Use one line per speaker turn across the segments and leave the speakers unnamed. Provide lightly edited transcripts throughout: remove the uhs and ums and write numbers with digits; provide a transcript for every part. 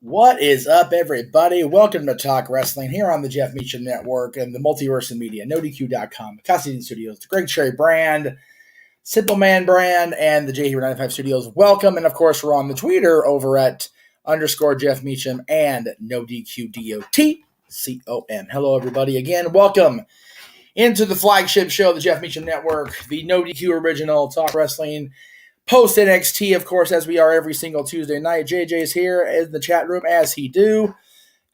What is up, everybody? Welcome to Talk Wrestling here on the Jeff Meacham Network and the Multiverse of Media, NoDQ.com, Castleton Studios, the Greg Cherry brand, Simple Man brand, and the J-Hero95 Studios. Welcome, and of course, we're on the Twitter over at _ Jeff Meacham and NoDQDOTCOM. Hello, everybody. Again, welcome into the flagship show of the Jeff Meacham Network, the NoDQ original Talk Wrestling post NXT, of course, as we are every single Tuesday night. JJ's here in the chat room, as he do.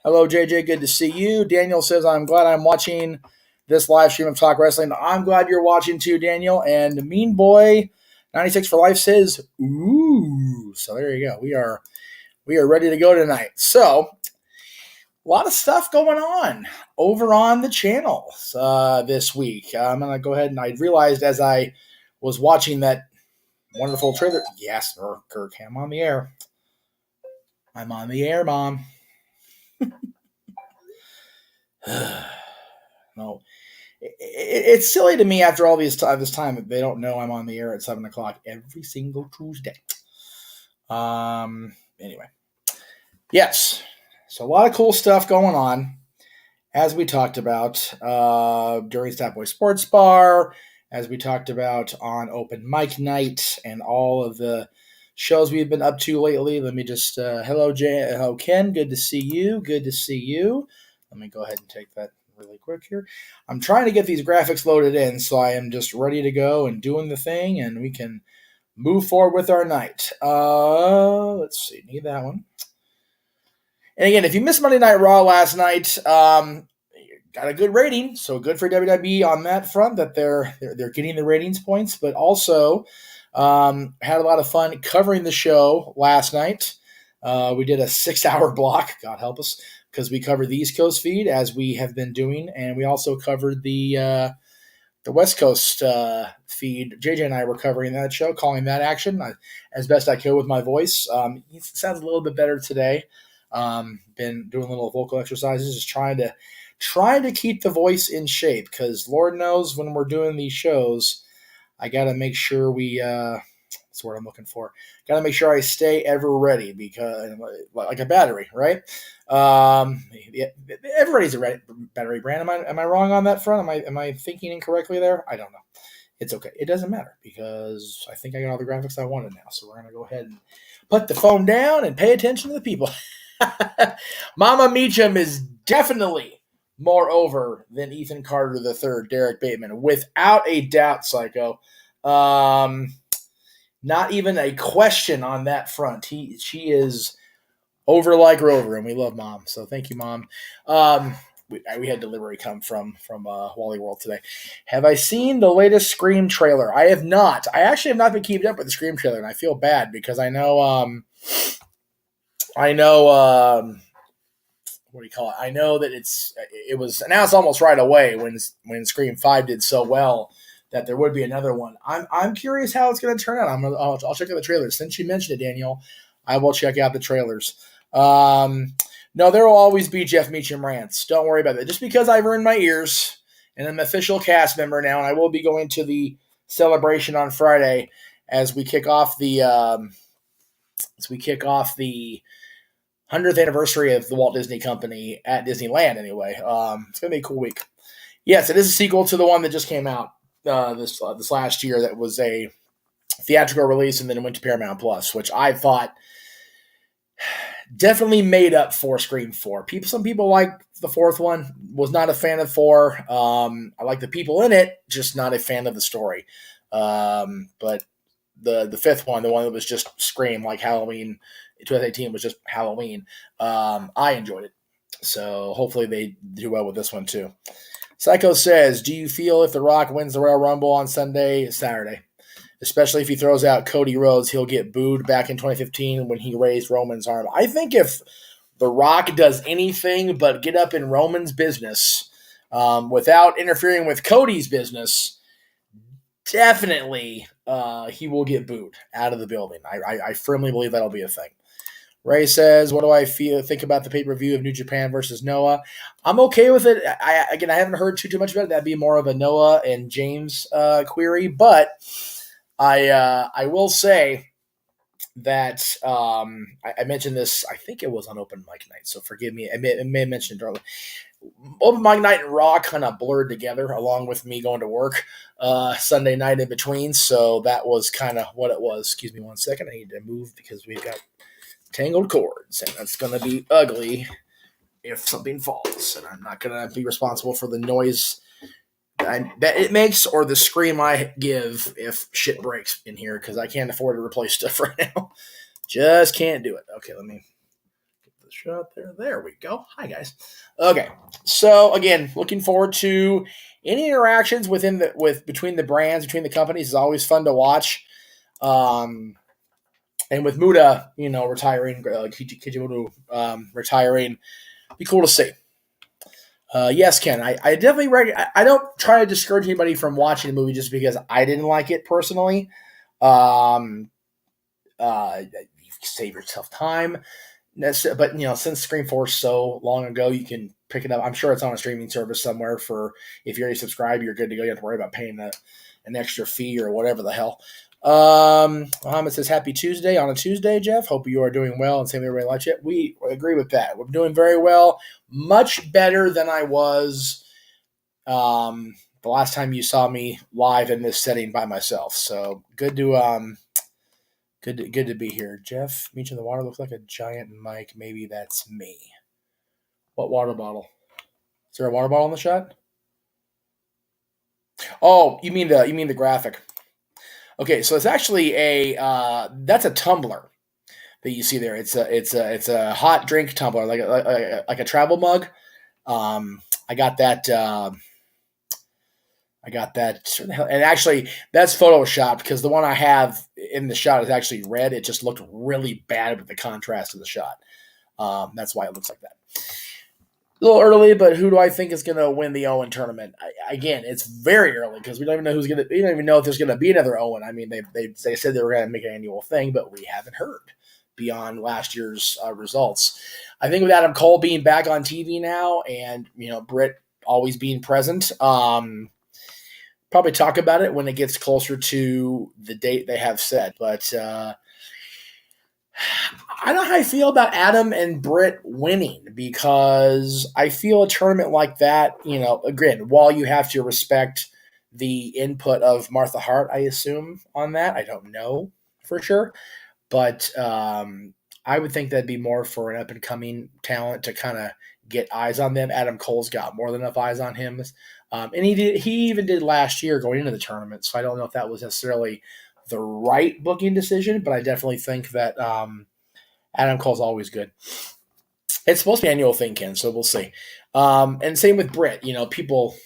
Hello, JJ. Good to see you. Daniel says, I'm glad I'm watching this live stream of Talk Wrestling. I'm glad you're watching too, Daniel. And Mean Boy 96 for Life says, ooh. So there you go. We are ready to go tonight. So A lot of stuff going on over on the channel this week. I'm going to go ahead and I realized as I was watching that wonderful trailer. Yes, Kirk, I'm on the air. I'm on the air, Mom. No. It's silly to me after all this time that they don't know I'm on the air at 7 o'clock every single Tuesday. Anyway. Yes. So a lot of cool stuff going on, as we talked about during Stat Boy Sports Bar, as we talked about on Open Mic Night, and all of the shows we've been up to lately. Let me just, hello, hello, Ken. Good to see you. Good to see you. Let me go ahead and take that really quick here. I'm trying to get these graphics loaded in, so I am just ready to go and doing the thing, and we can move forward with our night. Let's see. Need that one. And again, if you missed Monday Night Raw last night, got a good rating, so good for WWE on that front that they're getting the ratings points, but also had a lot of fun covering the show last night. We did a 6-hour block, God help us, because we covered the East Coast feed as we have been doing, and we also covered the West Coast feed. JJ and I were covering that show, calling that action as best I could with my voice. It sounds a little bit better today. Been doing little vocal exercises, just trying to keep the voice in shape, because Lord knows when we're doing these shows, I got to make sure that's what I'm looking for. Got to make sure I stay ever ready, because like a battery, right? Yeah, everybody's a battery brand. Am I wrong on that front? Am I thinking incorrectly there? I don't know. It's okay. It doesn't matter, because I think I got all the graphics I wanted now. So we're going to go ahead and put the phone down and pay attention to the people. Mama Meacham is definitely more over than Ethan Carter III, Derek Bateman, without a doubt, Psycho. Not even a question on that front. She is over like Rover, and we love Mom. So thank you, Mom. We had delivery come from Wally World today. Have I seen the latest Scream trailer? I have not. I actually have not been keeping up with the Scream trailer, and I feel bad because I know what do you call it? I know that it was announced almost right away when Scream 5 did so well that there would be another one. I'm curious how it's going to turn out. I'll check out the trailers. Since you mentioned it, Daniel, I will check out the trailers. No, there will always be Jeff Meacham rants. Don't worry about that. Just because I've earned my ears and I'm an official cast member now, and I will be going to the celebration on Friday as we kick off the 100th anniversary of the Walt Disney Company at Disneyland. Anyway, it's gonna be a cool week. Yes, it is a sequel to the one that just came out this last year. That was a theatrical release and then went to Paramount Plus, which I thought definitely made up for Scream 4. Some people like the fourth one. Was not a fan of 4. I like the people in it, just not a fan of the story. But the fifth one, the one that was just Scream, like Halloween 2018 was just Halloween. I enjoyed it. So hopefully they do well with this one too. Psycho says, do you feel if The Rock wins the Royal Rumble on Saturday, especially if he throws out Cody Rhodes, he'll get booed back in 2015 when he raised Roman's arm? I think if The Rock does anything but get up in Roman's business without interfering with Cody's business, definitely he will get booed out of the building. I firmly believe that'll be a thing. Ray says, what do I think about the pay-per-view of New Japan versus Noah? I'm okay with it. I haven't heard too much about it. That'd be more of a Noah and James query. But I will say that I mentioned this, I think it was on Open Mic Night, so forgive me. I may have mentioned it earlier. Open Mic Night and Raw kind of blurred together along with me going to work Sunday night in between. So that was kind of what it was. Excuse me one second. I need to move because we've got tangled cords, and that's going to be ugly if something falls. And I'm not going to be responsible for the noise that it makes or the scream I give if shit breaks in here, because I can't afford to replace stuff right now. Just can't do it. Okay, let me get the shot there. There we go. Hi, guys. Okay, so again, looking forward to any interactions between the brands, between the companies is always fun to watch. And with Muda, retiring, Kijimuto retiring, Be cool to see. Yes, Ken. I definitely I don't try to discourage anybody from watching a movie just because I didn't like it personally. Um, you save yourself time. But since Scream 4 so long ago, you can pick it up. I'm sure it's on a streaming service somewhere. For if you already subscribe, you're good to go. You don't have to worry about paying an extra fee or whatever the hell. Muhammad says happy Tuesday on a Tuesday, Jeff. Hope you are doing well and same everybody likes it. We agree with that. We're doing very well, much better than I was the last time you saw me live in this setting by myself. So good to be here. Jeff, Meacham, the water looks like a giant mic. Maybe that's me. What water bottle? Is there a water bottle in the shot? Oh, you mean the graphic. Okay, so it's actually that's a tumbler that you see there. It's a hot drink tumbler, like a travel mug. I got that. And actually, that's photoshopped because the one I have in the shot is actually red. It just looked really bad with the contrast of the shot. That's why it looks like that. A little early, but who do I think is going to win the Owen tournament? Again, it's very early because we don't even know we don't even know if there's going to be another Owen. I mean, they said they were going to make an annual thing, but we haven't heard beyond last year's results. I think with Adam Cole being back on TV now, and Britt always being present, probably talk about it when it gets closer to the date they have set. But I don't know how I feel about Adam and Britt winning, because I feel a tournament like that, again, while you have to respect the input of Martha Hart, I assume, on that. I don't know for sure. But I would think that'd be more for an up-and-coming talent to kind of get eyes on them. Adam Cole's got more than enough eyes on him. And he even did last year going into the tournament, so I don't know if that was necessarily the right booking decision, but I definitely think that Adam Cole's always good. It's supposed to be an annual thing, Ken, so we'll see. And same with Britt. People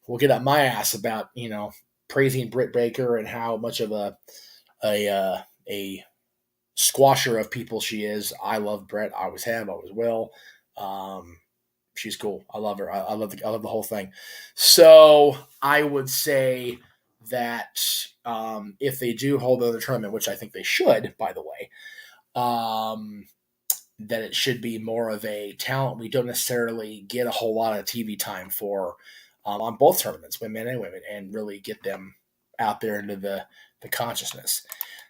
will get up my ass about, praising Britt Baker and how much of a squasher of people she is. I love Britt. I always have, always will. She's cool. I love her. I love the whole thing. So I would say that if they do hold another tournament, which I think they should, by the way, that it should be more of a talent we don't necessarily get a whole lot of TV time for on both tournaments, men and women, and really get them out there into the consciousness.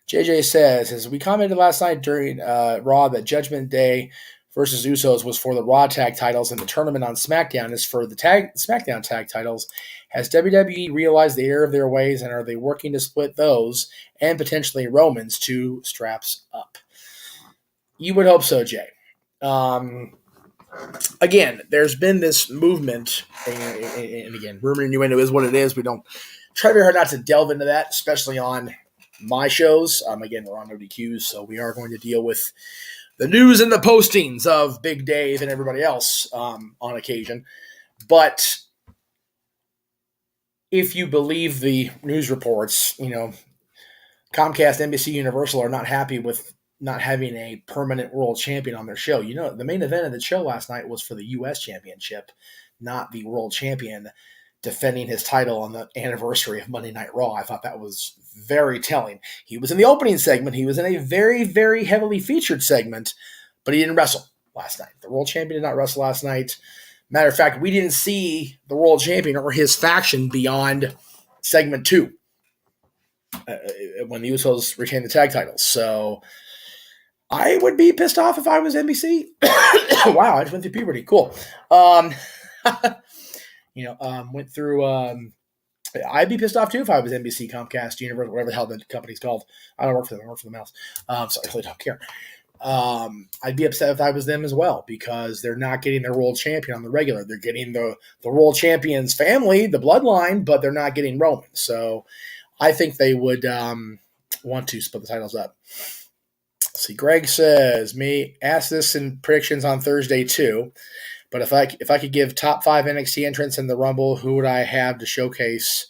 JJ says, as we commented last night during Raw, that Judgment Day versus Usos was for the Raw tag titles, and the tournament on SmackDown is for the SmackDown tag titles. Has WWE realized the error of their ways, and are they working to split those and potentially Roman's two straps up? You would hope so, Jay. Again, there's been this movement, and again, rumor and innuendo is what it is. We don't try very hard not to delve into that, especially on my shows. Again, we're on NoDQ, so we are going to deal with the news and the postings of Big Dave and everybody else on occasion. But if you believe the news reports, Comcast, NBC, Universal are not happy with not having a permanent world champion on their show. The main event of the show last night was for the U.S. Championship, not the world champion defending his title on the anniversary of Monday Night Raw. I thought that was very telling. He was in the opening segment. He was in a very, very heavily featured segment, but he didn't wrestle last night. The world champion did not wrestle last night. Matter of fact, we didn't see the world champion or his faction beyond segment 2 when the Usos retained the tag titles. So I would be pissed off if I was NBC. Wow, I just went through puberty. Cool. Went through. I'd be pissed off too if I was NBC, Comcast, Universal, whatever the hell the company's called. I don't work for them. I work for the mouse. So I really don't care. I'd be upset if I was them as well, because they're not getting their world champion on the regular. They're getting the world champion's family, the bloodline, but they're not getting Roman. So I think they would want to split the titles up. See, Greg says, me ask this in predictions on Thursday too. But if I could give top 5 NXT entrants in the Rumble, who would I have to showcase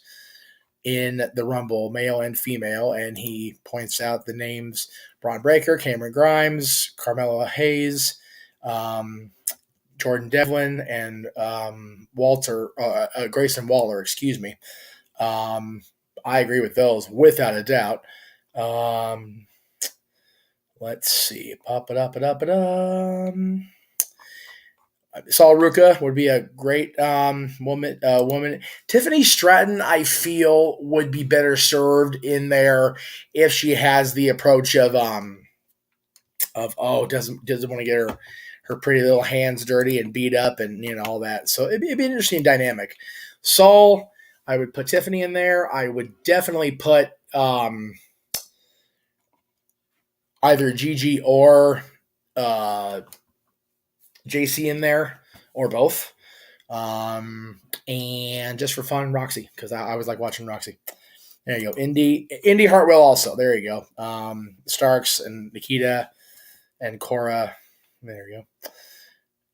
in the Rumble, male and female? And he points out the names: Braun Breaker, Cameron Grimes, Carmelo Hayes, Jordan Jordan Devlin and Grayson Waller, excuse me. I agree with those without a doubt. Let's see. Pop it up, it up, it up. Saul Ruka would be a great woman. Tiffany Stratton, I feel, would be better served in there if she has the approach of doesn't want to get her pretty little hands dirty and beat up and all that. So it'd be an interesting dynamic. Saul, I would put Tiffany in there. I would definitely put either Gigi or JC in there, or both. And just for fun, Roxy, because I always like watching Roxy. There you go. Indy Hartwell also. There you go. Starks and Nikita and Cora. There you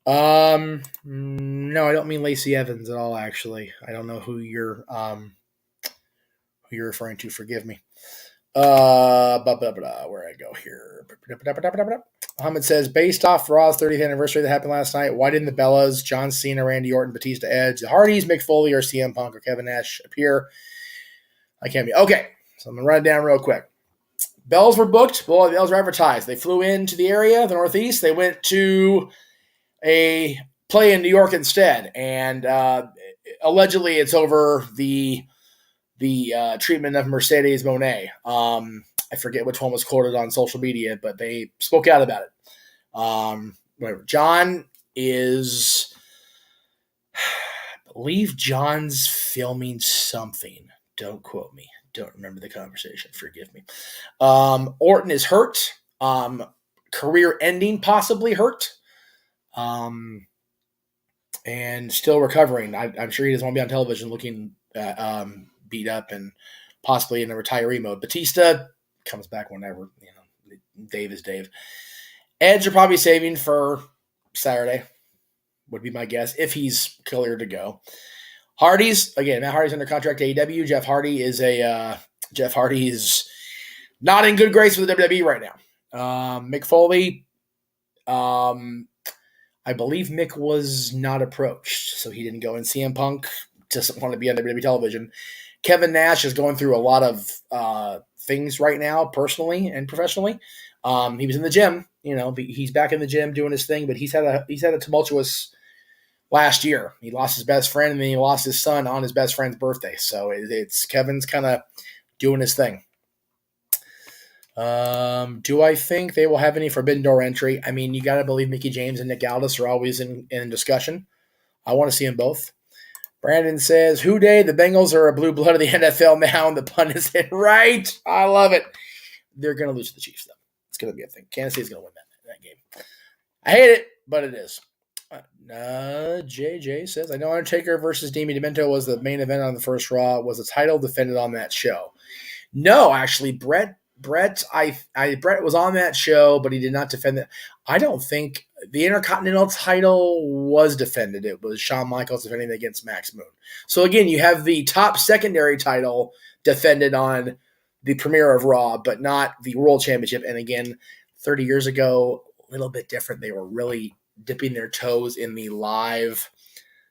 go. No, I don't mean Lacey Evans at all, actually. I don't know who you're referring to. Forgive me. Where I go here. Muhammad says, based off Raw's 30th anniversary that happened last night, why didn't the Bellas, John Cena, Randy Orton, Batista, Edge, the Hardys, Mick Foley, or CM Punk, or Kevin Nash appear? I can't be. Okay, so I'm going to run it down real quick. Bells were booked. Well, the Bells were advertised. They flew into the area, the Northeast. They went to a play in New York instead. And allegedly it's over the treatment of Mercedes Moné. I forget which one was quoted on social media, but they spoke out about it. Whatever. John is, I believe John's filming something. Don't quote me. Don't remember the conversation. Forgive me. Orton is hurt. Career ending, possibly hurt. And still recovering. I'm sure he doesn't want to be on television looking beat up and possibly in a retiree mode. Batista comes back whenever. Dave is Dave. Edge are probably saving for Saturday, would be my guess, if he's cleared to go. Hardy's, again, Matt Hardy's under contract to AEW. Jeff Hardy is not in good grace with the WWE right now. Mick Foley, I believe Mick was not approached, so he didn't go. And CM Punk doesn't want to be on WWE television. Kevin Nash is going through a lot of things right now, personally and professionally. He was in the gym, he's back in the gym doing his thing, but he's had a tumultuous last year. He lost his best friend, and then he lost his son on his best friend's birthday. So it's Kevin's kind of doing his thing. Do I think they will have any Forbidden Door entry? I mean, you got to believe Mickie James and Nick Aldis are always in discussion. I want to see them both. Brandon says, "Who day? The Bengals are a blue blood of the NFL now," and the pun is in. Right. I love it. They're going to lose to the Chiefs, though. It's going to be a thing. Kansas City's going to win that game. I hate it, but it is. JJ says, "I know Undertaker versus Damian Demento was the main event on the first Raw. Was the title defended on that show?" No, actually, Brett was on that show, but he did not defend it. I don't think the Intercontinental title was defended. It was Shawn Michaels defending it against Max Moon. So again, you have the top secondary title defended on the premiere of Raw, but not the World Championship. And again, 30 years ago, a little bit different. They were really dipping their toes in the live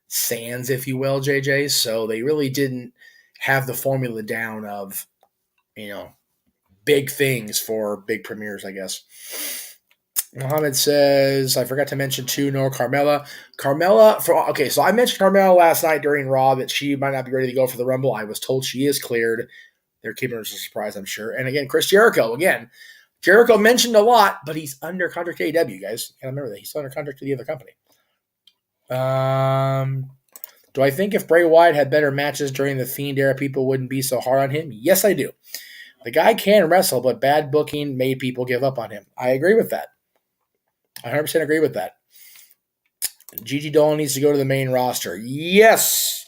sands, if you will, JJ. So they really didn't have the formula down of, big things for big premieres, I guess. Mohammed says, I forgot to mention too, Carmella. So I mentioned Carmella last night during Raw that she might not be ready to go for the Rumble. I was told she is cleared. They're keeping her as a surprise, I'm sure. And again, Chris Jericho, Jericho mentioned a lot, but he's under contract to AEW, guys. You gotta remember that. He's under contract to the other company. Do I think if Bray Wyatt had better matches during the Fiend era, people wouldn't be so hard on him? Yes, I do. The guy can wrestle, but bad booking made people give up on him. I agree with that. I 100% agree with that. Gigi Dolan needs to go to the main roster. Yes.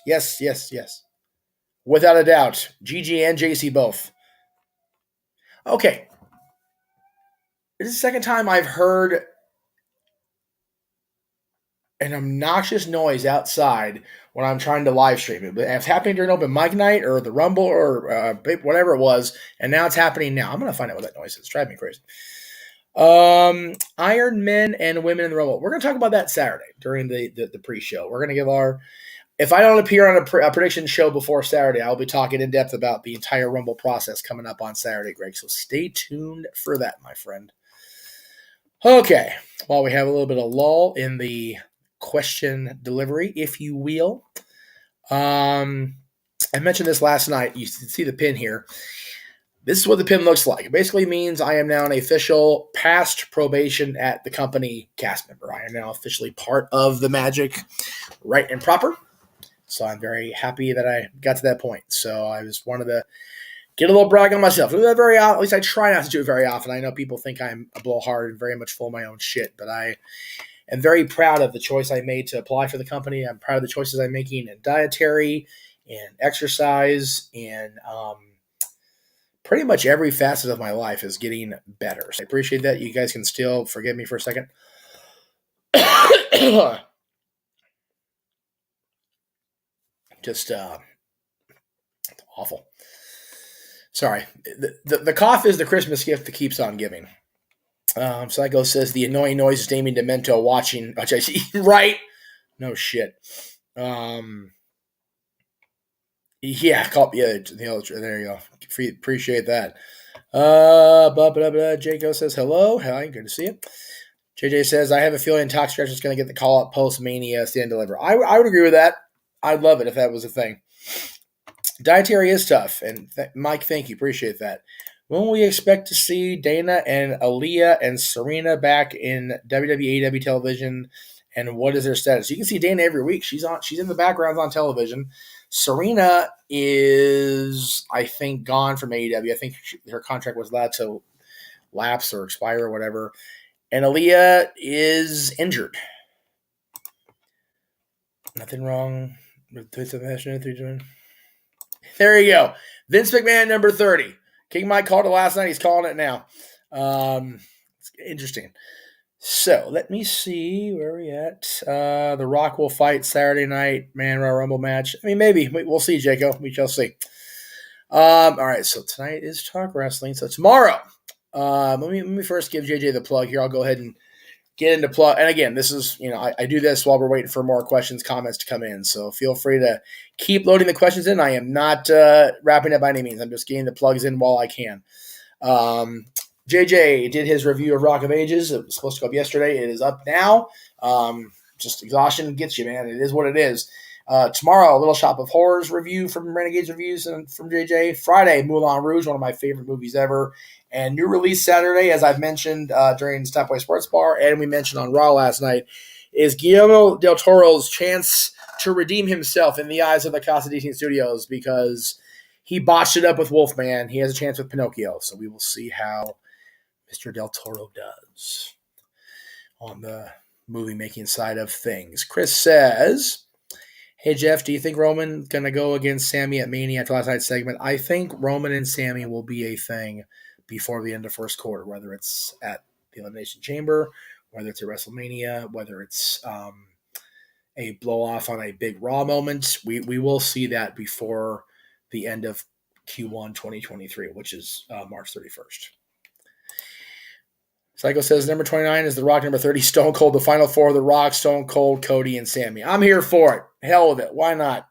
Without a doubt. Gigi and JC both. Okay. This is the second time I've heard an obnoxious noise outside when I'm trying to live stream it. But it's happening during open mic night or the Rumble or whatever it was, and now it's happening now. I'm going to find out what that noise is. It's driving me crazy. Iron Men and Women in the Rumble. We're going to talk about that Saturday during the pre-show. We're going to give our. If I don't appear on a prediction show before Saturday, I'll be talking in depth about the entire Rumble process coming up on Saturday, Greg. So stay tuned for that, my friend. Okay, while we have a little bit of lull in the question delivery, if you will. I mentioned this last night. You see the pin here. This is what the pin looks like. It basically means I am now an official past probation at the company cast member. I am now officially part of the Magic, right and proper. So I'm very happy that I got to that point. So I just wanted to get a little brag on myself. Do that very often. At least I try not to do it very often. I know people think I'm a blowhard and very much full of my own shit, but I am very proud of the choice I made to apply for the company. I'm proud of the choices I'm making in dietary and exercise and pretty much every facet of my life is getting better. So I appreciate that. You guys can still forgive me for a second. Just awful. Sorry. The cough is the Christmas gift that keeps on giving. Psycho says the annoying noise is Damien Demento watching, which I see. Right? No shit. Yeah, there you go. Appreciate that. Jaco says hello. Hi, good to see you. JJ says, I have a feeling Talk Stretch is going to get the call up post Mania stand deliver. I would agree with that. I'd love it if that was a thing. Dietary is tough, and Mike, thank you, appreciate that. When will we expect to see Dana and Aaliyah and Serena back in WWE AEW television, and what is their status? You can see Dana every week. She's in the background on television. Serena is, I think, gone from AEW. I think her contract was allowed to lapse or expire or whatever. And Aaliyah is injured. Nothing wrong with the There you go. Vince McMahon, number 30. King Mike called it last night. He's calling it now. It's interesting. So let me see where we at. The Rock will fight Saturday night, Man Royal Rumble match. I mean, maybe. We'll see, Jaco. We shall see. All right, so tonight is Talk Wrestling. So tomorrow, let me first give JJ the plug here. I'll go ahead and get into plug. And again, this is, I do this while we're waiting for more questions, comments to come in. So feel free to keep loading the questions in. I am not wrapping up by any means. I'm just getting the plugs in while I can. JJ did his review of Rock of Ages. It was supposed to go up yesterday. It is up now. Just exhaustion gets you, man. It is what it is. Tomorrow, a Little Shop of Horrors review from Renegades Reviews and from JJ. Friday, Moulin Rouge, one of my favorite movies ever. And new release Saturday, as I've mentioned during Stopway Sports Bar, and we mentioned on Raw last night, is Guillermo del Toro's chance to redeem himself in the eyes of the Casa Disney Studios because he botched it up with Wolfman. He has a chance with Pinocchio. So we will see how Mr. Del Toro does on the movie-making side of things. Chris says, hey, Jeff, do you think Roman's going to go against Sammy at Mania after last night's segment? I think Roman and Sammy will be a thing before the end of first quarter, whether it's at the Elimination Chamber, whether it's at WrestleMania, whether it's a blow-off on a big Raw moment. We will see that before the end of Q1 2023, which is March 31st. Psycho says number 29 is The Rock, number 30, Stone Cold. The final four, The Rock, Stone Cold, Cody, and Sammy. I'm here for it. Hell with it. Why not?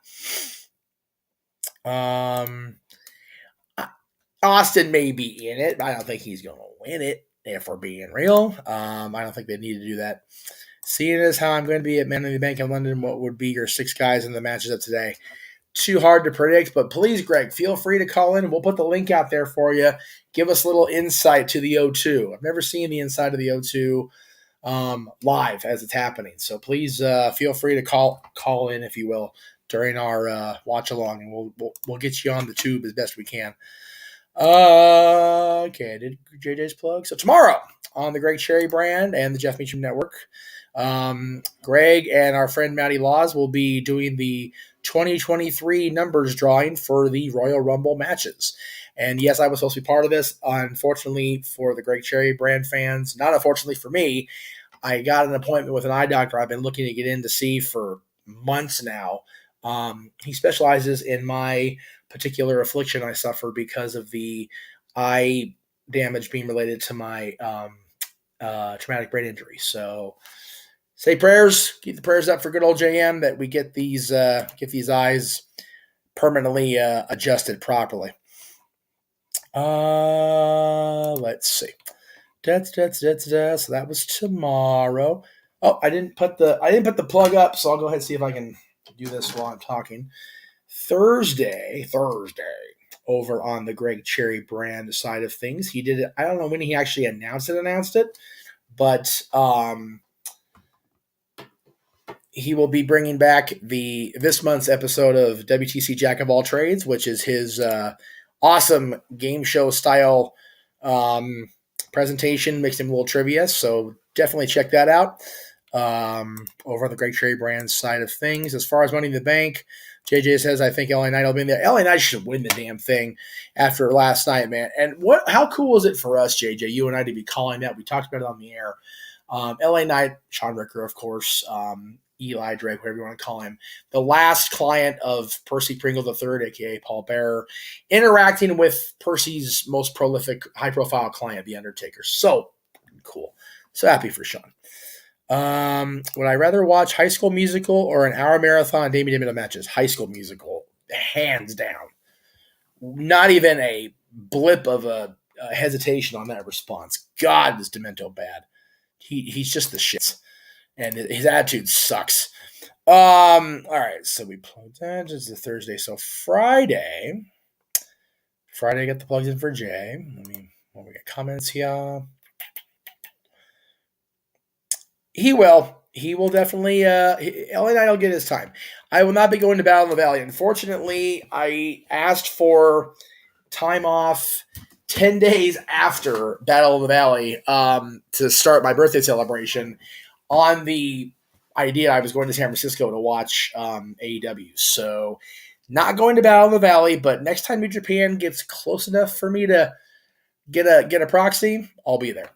Austin may be in it, but I don't think he's going to win it, if we're being real. I don't think they need to do that. Seeing as how I'm going to be at Money in the Bank in London, what would be your 6 guys in the matches of today? Too hard to predict, but please, Greg, feel free to call in. We'll put the link out there for you. Give us a little insight to the O2. I've never seen the inside of the O2 live as it's happening. So please feel free to call in, if you will, during our watch along, and we'll get you on the tube as best we can. Okay, I did JJ's plug. So tomorrow on the Greg Cherry brand and the Jeff Meacham Network, Greg and our friend Matty Laws will be doing the 2023 numbers drawing for the Royal Rumble matches. And yes, I was supposed to be part of this. Unfortunately for the Greg Cherry brand fans, not unfortunately for me, I got an appointment with an eye doctor I've been looking to get in to see for months now. He specializes in my particular affliction I suffer because of the eye damage being related to my traumatic brain injury. So say prayers, keep the prayers up for good old JM that we get these eyes permanently adjusted properly. Let's see. So that was tomorrow. Oh, I didn't put the plug up, so I'll go ahead and see if I can do this while I'm talking. Thursday, over on the Greg Cherry brand side of things, he did it. I don't know when he actually announced it, but he will be bringing back this month's episode of WTC Jack of All Trades, which is his awesome game show style presentation mixed in with a little trivia. So definitely check that out over on the Greg Cherry brand side of things. As far as Money in the Bank, JJ says, I think LA Knight will be in there. LA Knight should win the damn thing after last night, man. And how cool is it for us, JJ, you and I, to be calling that? We talked about it on the air. LA Knight, Sean Ricker, of course, Eli Drake, whatever you want to call him, the last client of Percy Pringle III, a.k.a. Paul Bearer, interacting with Percy's most prolific, high-profile client, The Undertaker. So cool. So happy for Sean. Would I rather watch High School Musical or an hour marathon of Damien Demento matches? High School Musical, hands down. Not even a blip of a hesitation on that response. God, is Demento bad. He's just the shit. And his attitude sucks. All right, so we plugged that. It's a Thursday. So Friday, I got the plugs in for Jay. We got comments here. He will definitely. LA Knight will get his time. I will not be going to Battle in the Valley. Unfortunately, I asked for time off 10 days after Battle of the Valley to start my birthday celebration on the idea I was going to San Francisco to watch AEW. So not going to Battle of the Valley, but next time New Japan gets close enough for me to get a proxy, I'll be there.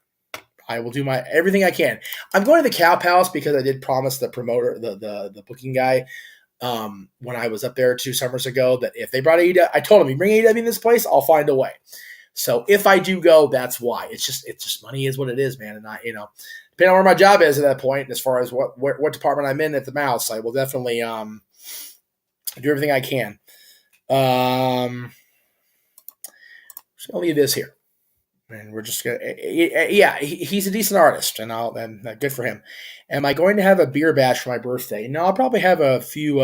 I will do everything I can. I'm going to the Cow Palace because I did promise the promoter, the booking guy, when I was up there 2 summers ago, that if they brought AEW, I told him, you bring AEW in this place, I'll find a way. So if I do go, that's why. It's just money is what it is, man. And depending on where my job is at that point, as far as what department I'm in at the Mouse, I will definitely do everything I can. Just gonna leave this here. And we're just gonna, he's a decent artist, and good for him. Am I going to have a beer bash for my birthday? No, I'll probably have a few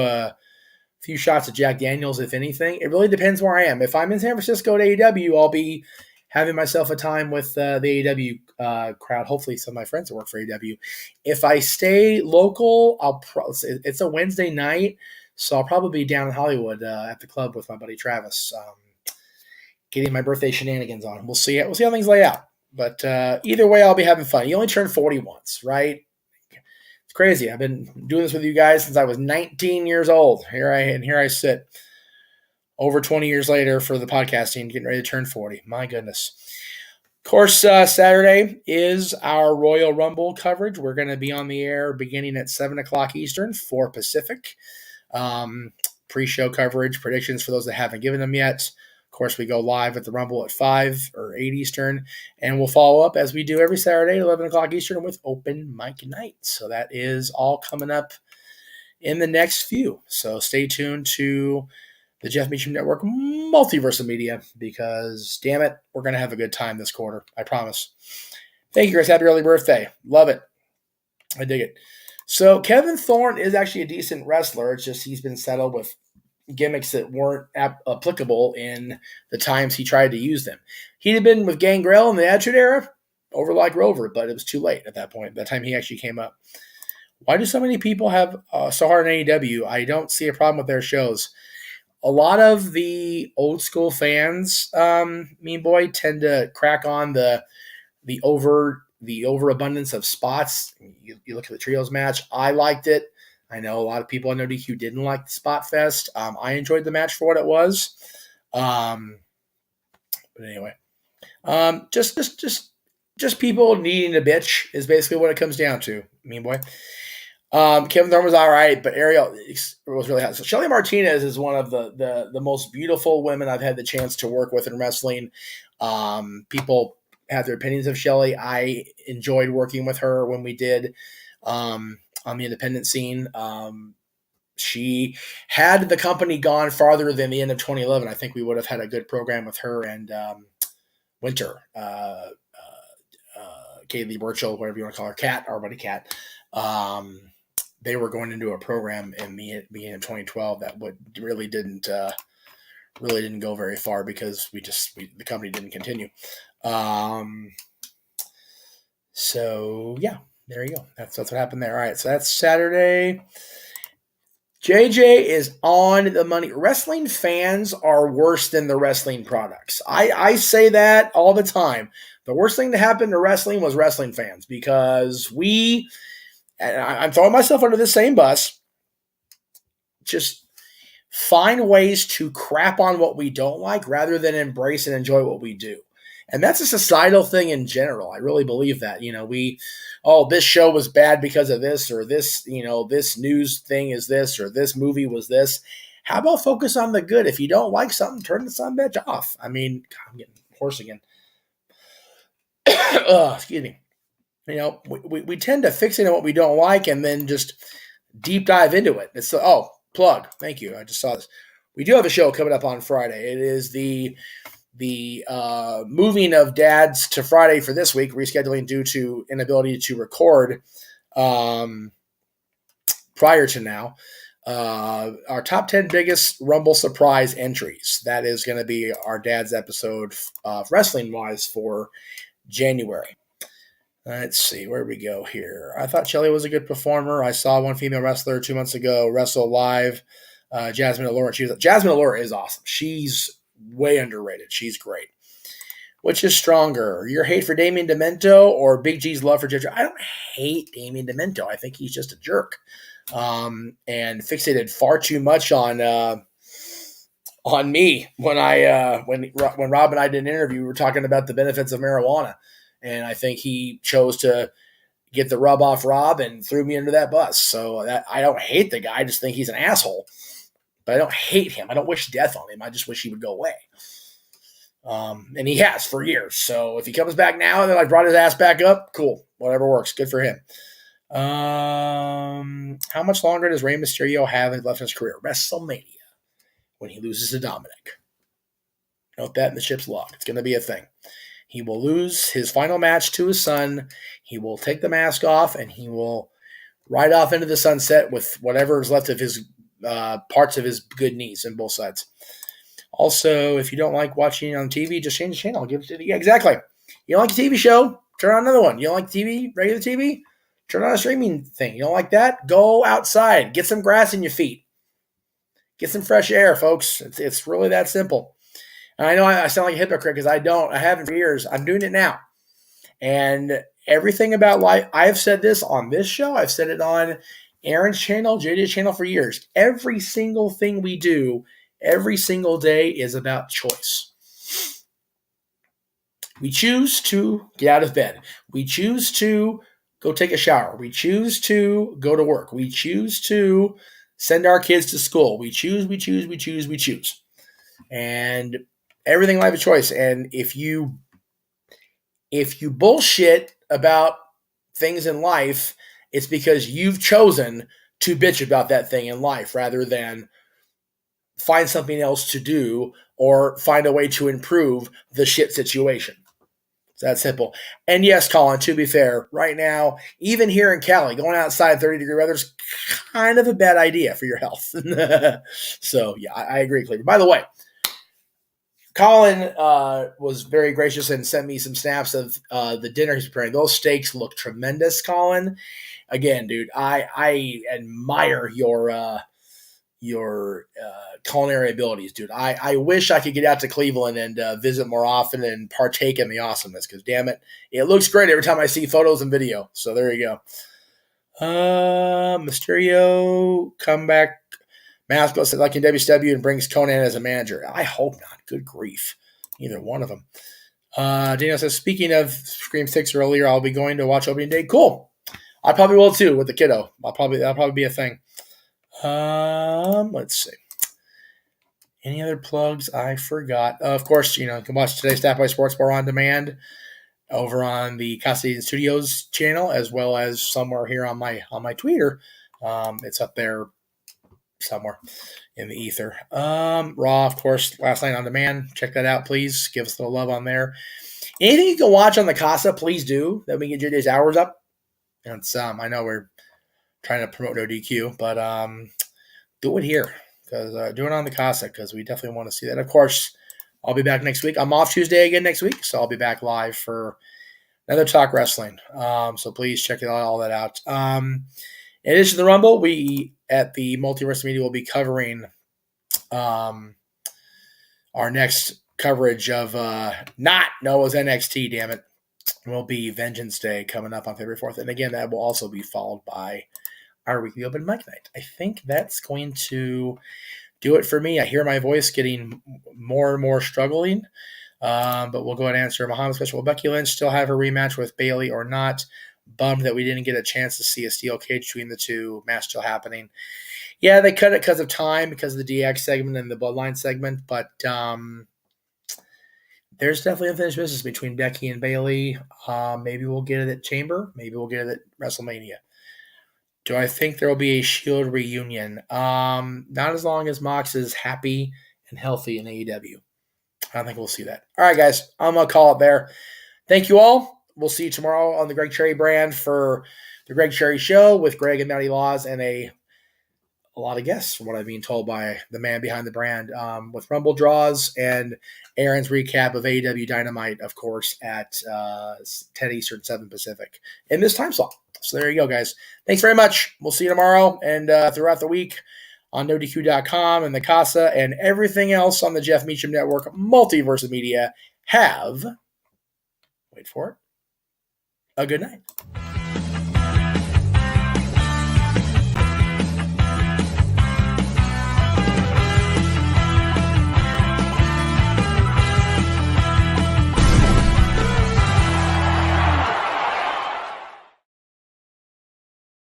shots of Jack Daniels, if anything. It really depends where I am. If I'm in San Francisco at AEW, I'll be having myself a time with the AEW crowd. Hopefully, some of my friends that work for AEW. If I stay local, it's a Wednesday night, so I'll probably be down in Hollywood at the club with my buddy Travis. Getting my birthday shenanigans on. We'll see how things lay out. But either way, I'll be having fun. You only turn 40 once, right? It's crazy. I've been doing this with you guys since I was 19 years old. Here I sit over 20 years later for the podcasting, getting ready to turn 40. My goodness. Of course, Saturday is our Royal Rumble coverage. We're going to be on the air beginning at 7 o'clock Eastern, 4 Pacific. Pre-show coverage, predictions for those that haven't given them yet. Of course, we go live at the Rumble at 5 or 8 Eastern, and we'll follow up as we do every Saturday at 11 o'clock Eastern with open mic night. So that is all coming up in the next few. So stay tuned to the Jeff Meacham Network Multiverse of Media because, damn it, we're going to have a good time this quarter. I promise. Thank you, Chris. Happy early birthday. Love it. I dig it. So Kevin Thorne is actually a decent wrestler. It's just he's been settled with gimmicks that weren't applicable in the times he tried to use them. He'd have been with Gangrel in the Attitude Era, over like Rover, but it was too late at that point, that time he actually came up. Why do so many people have so hard on AEW? I don't see a problem with their shows. A lot of the old school fans, Mean Boy, tend to crack on the overabundance of spots. You look at the trios match. I liked it. I know a lot of people on NoDQ didn't like the Spot Fest. I enjoyed the match for what it was. But anyway, just people needing a bitch is basically what it comes down to. Mean Boy. Kevin Thorne was all right, but Ariel was really hot. So Shelly Martinez is one of the most beautiful women I've had the chance to work with in wrestling. People have their opinions of Shelly. I enjoyed working with her when we did on the independent scene. She had the company gone farther than the end of 2011. I think we would have had a good program with her and Winter, Kaylee Burchill, whatever you want to call her, Cat, our buddy Cat. They were going into a program in the beginning of 2012 that really didn't go very far because the company didn't continue. So yeah, there you go. That's what happened there. All right, so that's Saturday. JJ is on the money. Wrestling fans are worse than the wrestling products. I say that all the time. The worst thing to happen to wrestling was wrestling fans because I'm throwing myself under the same bus, just find ways to crap on what we don't like rather than embrace and enjoy what we do. And that's a societal thing in general. I really believe that. This show was bad because of this, or this, this news thing is this, or this movie was this. How about focus on the good? If you don't like something, turn the sumbitch off. I mean, God, I'm getting hoarse again. Excuse me. We tend to fixate on what we don't like and then just deep dive into it. It's plug. Thank you. I just saw this. We do have a show coming up on Friday. It is the moving of dads to Friday for this week, rescheduling due to inability to record prior to now. Our top 10 biggest Rumble surprise entries. That is going to be our dad's episode wrestling-wise for January. Let's see, where we go here. I thought Shelly was a good performer. I saw one female wrestler 2 months ago wrestle live, Jasmine Allure. Jasmine Allure is awesome. She's way underrated. She's great. Which is stronger, your hate for Damien Demento or Big G's love for JJ? I don't hate Damien Demento. I think he's just a jerk, and fixated far too much on me when Rob and I did an interview. We were talking about the benefits of marijuana. And I think he chose to get the rub off Rob and threw me under that bus. So I don't hate the guy. I just think he's an asshole. But I don't hate him. I don't wish death on him. I just wish he would go away. And he has for years. So if he comes back now and then I brought his ass back up, cool. Whatever works. Good for him. How much longer does Rey Mysterio have left in his career? WrestleMania, when he loses to Dominic. Note that in the ship's log. It's going to be a thing. He will lose his final match to his son. He will take the mask off, and he will ride off into the sunset with whatever is left of his parts of his good knees on both sides. Also, if you don't like watching on TV, just change the channel. Yeah, exactly. You don't like a TV show? Turn on another one. You don't like TV, regular TV? Turn on a streaming thing. You don't like that? Go outside. Get some grass in your feet. Get some fresh air, folks. It's really that simple. And I know I sound like a hypocrite because I haven't for years. I'm doing it now. And everything about life, I've said this on this show. I've said it on Aaron's channel, JJ's channel for years. Every single thing we do, every single day is about choice. We choose to get out of bed. We choose to go take a shower. We choose to go to work. We choose to send our kids to school. We choose. And everything in life is choice. And if you bullshit about things in life, it's because you've chosen to bitch about that thing in life rather than find something else to do or find a way to improve the shit situation. It's that simple. And yes, Colin, to be fair, right now, even here in Cali, going outside 30-degree weather is kind of a bad idea for your health. So, yeah, I agree, Cleveland. By the way, Colin was very gracious and sent me some snaps of the dinner he's preparing. Those steaks look tremendous, Colin. Again, dude, I admire your culinary abilities, dude. I wish I could get out to Cleveland and visit more often and partake in the awesomeness because, damn it, it looks great every time I see photos and video. So there you go. Mysterio comeback. Masco said like in WCW and brings Conan as a manager. I hope not. Good grief. Either one of them. Daniel says, speaking of Scream 6 earlier, I'll be going to watch opening day. Cool. I probably will too with the kiddo. That'll probably be a thing. Let's see. Any other plugs I forgot? Of course, you can watch today's Stat Boy Sports Bar on demand. over on the Casa Studios channel, as well as somewhere here on my Twitter. It's up there somewhere in the ether. Raw, of course, last night on demand. Check that out, please. Give us a little love on there. Anything you can watch on the Casa, please do. That we can get JJ's hours up. And I know we're trying to promote NoDQ, but do it here, because do it on the Casa, because we definitely want to see that. Of course, I'll be back next week. I'm off Tuesday again next week, so I'll be back live for another Talk Wrestling. So please check all that out. In addition to the Rumble, we at the Multiverse Media will be covering our next coverage of not Noah's NXT, damn it. Will be Vengeance Day coming up on February 4th. And again, that will also be followed by our weekly open mic night. I think that's going to do it for me. I hear my voice getting more and more struggling. But we'll go ahead and answer Muhammad special. Will Becky Lynch still have a rematch with Bayley or not? Bummed that we didn't get a chance to see a steel cage between the two. Match still happening. Yeah, they cut it because of time, because of the DX segment and the Bloodline segment. But there's definitely unfinished business between Becky and Bayley. Maybe we'll get it at Chamber. Maybe we'll get it at WrestleMania. Do I think there will be a Shield reunion? Not as long as Mox is happy and healthy in AEW. I don't think we'll see that. All right, guys. I'm going to call it there. Thank you all. We'll see you tomorrow on the Greg Cherry brand for the Greg Cherry Show with Greg and Matty Laws and a lot of guests, from what I've been told by the man behind the brand, with Rumble draws and Aaron's recap of AEW Dynamite, of course, at 10 Eastern, 7 Pacific in this time slot. So there you go, guys. Thanks very much. We'll see you tomorrow and throughout the week on NoDQ.com and the Casa and everything else on the Jeff Meacham Network, Multiverse Media. Have, wait for it, a good night.